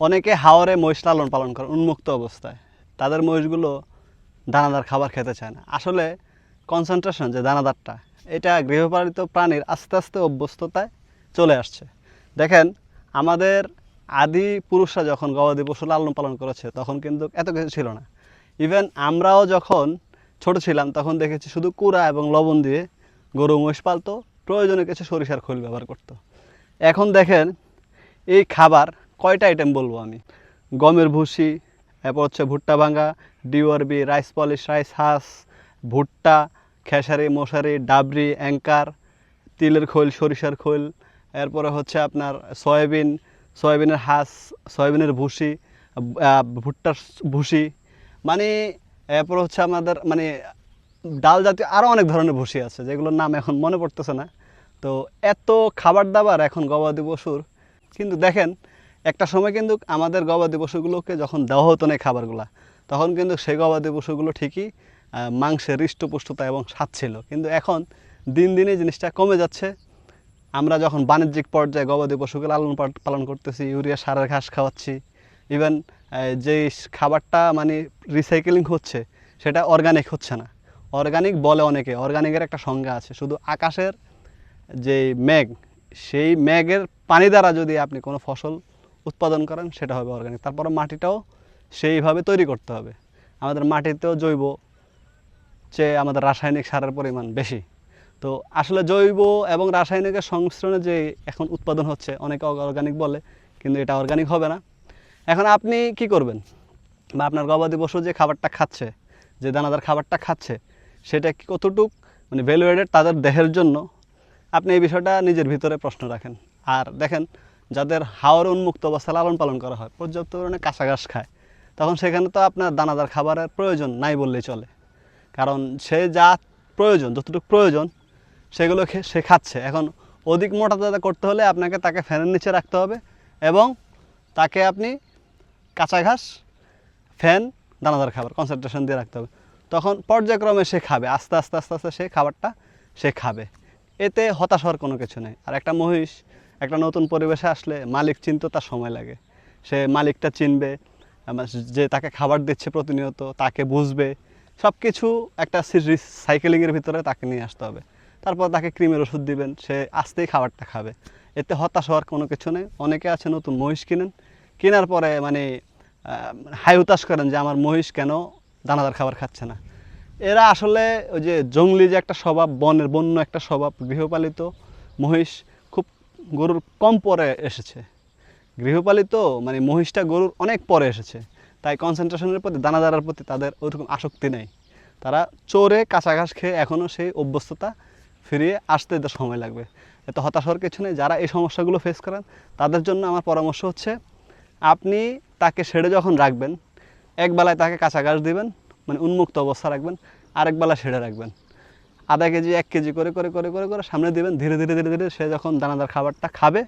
অনেকে হাওরে মহিষ লালন পালন করে উন্মুক্ত অবস্থায়, তাদের মহিষগুলো দানাদার খাবার খেতে চায় না। আসলে কনসেন্ট্রেশন যে দানাদারটা, এটা গৃহপালিত প্রাণীর আস্তে আস্তে অভ্যস্ততায় চলে আসছে। দেখেন, আমাদের আদি পুরুষরা যখন গবাদি পশু লালন পালন করেছে তখন কিন্তু এত কিছু ছিল না। ইভেন আমরাও যখন ছোট ছিলাম তখন দেখেছি শুধু কুড়া এবং লবণ দিয়ে গরু মহিষ পালতো, প্রয়োজনে কিছু সরিষার খোল ব্যবহার করতো। এখন দেখেন এই খাবার কয়টা আইটেম বলবো আমি। গমের ভুসি, এরপর হচ্ছে ভুট্টা ভাঙা, ডিওআরবি, রাইস পলিশ, রাইস হাঁস, ভুট্টা, খেসারি, মশারি, ডাবরি, অ্যাঙ্কার, তিলের খোল, সরিষার খোল, এরপরে হচ্ছে আপনার সয়াবিন, সয়াবিনের হাঁস, সয়াবিনের ভুসি, ভুট্টার ভুসি, মানে এরপর হচ্ছে আমাদের মানে ডাল জাতীয় আরও অনেক ধরনের ভুসি আছে যেগুলোর নাম এখন মনে পড়তেছে না। তো এত খাবার দাবার এখন গবাদি পশুর, কিন্তু দেখেন একটা সময় কিন্তু আমাদের গবাদি পশুগুলোকে যখন দেওয়া হতো না খাবারগুলো, তখন কিন্তু সেই গবাদি পশুগুলো ঠিকই মাংসের হৃষ্টপুষ্টতা এবং স্বাদ ছিল। কিন্তু এখন দিন দিনে জিনিসটা কমে যাচ্ছে। আমরা যখন বাণিজ্যিক পর্যায়ে গবাদি পশুকে লালন পালন করতেছি, ইউরিয়া সারের ঘাস খাওয়াচ্ছি, ইভেন যেই খাবারটা মানে রিসাইকেলিং হচ্ছে সেটা অর্গানিক হচ্ছে না। অর্গানিক বলে অনেকে, অর্গানিকের একটা সংজ্ঞা আছে, শুধু আকাশের যে মেঘ, সেই মেঘের পানি দ্বারা যদি আপনি কোনো ফসল উৎপাদন করেন সেটা হবে অর্গানিক। তারপরে মাটিটাও সেইভাবে তৈরি করতে হবে। আমাদের মাটিতেও জৈব চেয়ে আমাদের রাসায়নিক সারের পরিমাণ বেশি। তো আসলে জৈব এবং রাসায়নিকের সংমিশ্রণে যে এখন উৎপাদন হচ্ছে, অনেকে অর্গানিক বলে, কিন্তু এটা অর্গানিক হবে না। এখন আপনি কি করবেন, বা আপনার গবাদি পশু যে খাবারটা খাচ্ছে, যে দানাদার খাবারটা খাচ্ছে, সেটা কি কতটুক মানে ভ্যালুয়েডেড তাদের দেহের জন্য, আপনি এই বিষয়টা নিজের ভিতরে প্রশ্ন রাখেন। আর দেখেন, যাদের হাওর উন্মুক্ত অবস্থায় লালন পালন করা হয়, পর্যাপ্ত পরিমাণে কাঁচা ঘাস খায়, তখন সেখানে তো আপনার দানাদার খাবারের প্রয়োজন নাই বললেই চলে। কারণ সে যা প্রয়োজন, যতটুকু প্রয়োজন সেগুলো সে খাচ্ছে। এখন অধিক মোটা তাজা করতে হলে আপনাকে তাকে ফ্যানের নিচে রাখতে হবে এবং তাকে আপনি কাঁচা ঘাস, ফ্যান, দানাদার খাবার কনসেন্ট্রেশন দিয়ে রাখতে হবে। তখন পর্যায়ক্রমে সে খাবে, আস্তে আস্তে আস্তে আস্তে সে খাবারটা সে খাবে। এতে হতাশ হওয়ার কোনো কিছু নেই। আর একটা মহিষ একটা নতুন পরিবেশে আসলে মালিক চিনতে তার সময় লাগে। সে মালিকটা চিনবে, যে তাকে খাবার দিচ্ছে প্রতিনিয়ত তাকে বুঝবে, সব কিছু একটা সাইকেলিংয়ের ভিতরে তাকে নিয়ে আসতে হবে। তারপর তাকে ক্রিমের ওষুধ দিবেন, সে আস্তেই খাবারটা খাবে। এতে হতাশ হওয়ার কোনো কিছু নেই। অনেকে আছে নতুন মহিষ কিনেন, কেনার পরে মানে হাই হুতাশ করেন যে আমার মহিষ কেন দানাদার খাবার খাচ্ছে না। এরা আসলে ওই যে জঙ্গলি যে একটা স্বভাব, বন্য একটা স্বভাব, গৃহপালিত মহিষ খুব গরুর কম পরে এসেছে। গৃহপালিত মানে মহিষটা গরুর অনেক পরে এসেছে, তাই কনসেন্ট্রেশনের প্রতি, দানাদারের প্রতি তাদের ওইরকম আসক্তি নেই। তারা চোরে কাঁচা ঘাস খেয়ে এখনও সেই অভ্যস্ততা ফিরিয়ে আসতে এদের সময় লাগবে। এত হতাশ হওয়ার কিছু নেই। যারা এই সমস্যাগুলো ফেস করেন তাদের জন্য আমার পরামর্শ হচ্ছে, আপনি তাকে শেডে যখন রাখবেন, এক বেলায় তাকে কাঁচা ঘাস দিবেন, মানে উন্মুক্ত অবস্থা রাখবেন, আরেক বেলা শেডে রাখবেন। আধা কেজি 1 কেজি করে করে করে করে করে সামনে দিবেন। ধীরে ধীরে ধীরে ধীরে সে যখন দানাদার খাবারটা খাবে,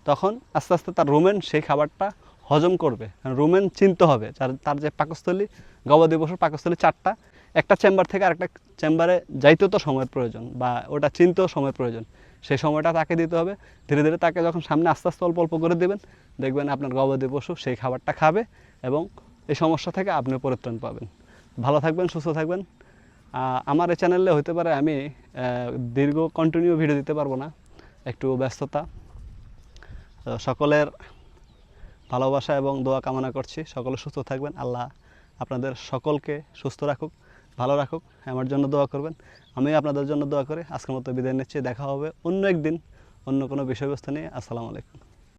তখন আস্তে আস্তে তার রুমেন সেই খাবারটা হজম করবে। রুমেন চিনতে হবে, তার যে পাকস্থলী, গবাদি পশুর পাকস্থলী 4টা, একটা চেম্বার থেকে আরেকটা চেম্বারে যাইতেও তো সময়ের প্রয়োজন, বা ওটা চিনতেও সময়ের প্রয়োজন। সেই সময়টা তাকে দিতে হবে। ধীরে ধীরে তাকে যখন সামনে আস্তে আস্তে অল্প অল্প করে দেবেন, দেখবেন আপনার গবাদি পশু সেই খাবারটা খাবে এবং এই সমস্যা থেকে আপনি পরিত্রাণ পাবেন। ভালো থাকবেন, সুস্থ থাকবেন। আমার এই চ্যানেলে হতে পারে আমি দীর্ঘ কন্টিনিউ ভিডিও দিতে পারবো না, একটু ব্যস্ততা। সকলের ভালোবাসা এবং দোয়া কামনা করছি। সকলে সুস্থ থাকবেন। আল্লাহ আপনাদের সকলকে সুস্থ রাখুক, ভালো রাখুক। আমার জন্য দোয়া করবেন, আমি আপনাদের জন্য দোয়া করি। আজকের মতো বিদায় নিচ্ছি। দেখা হবে অন্য একদিন অন্য কোনো বিষয়বস্তু নিয়ে। আসসালামু আলাইকুম।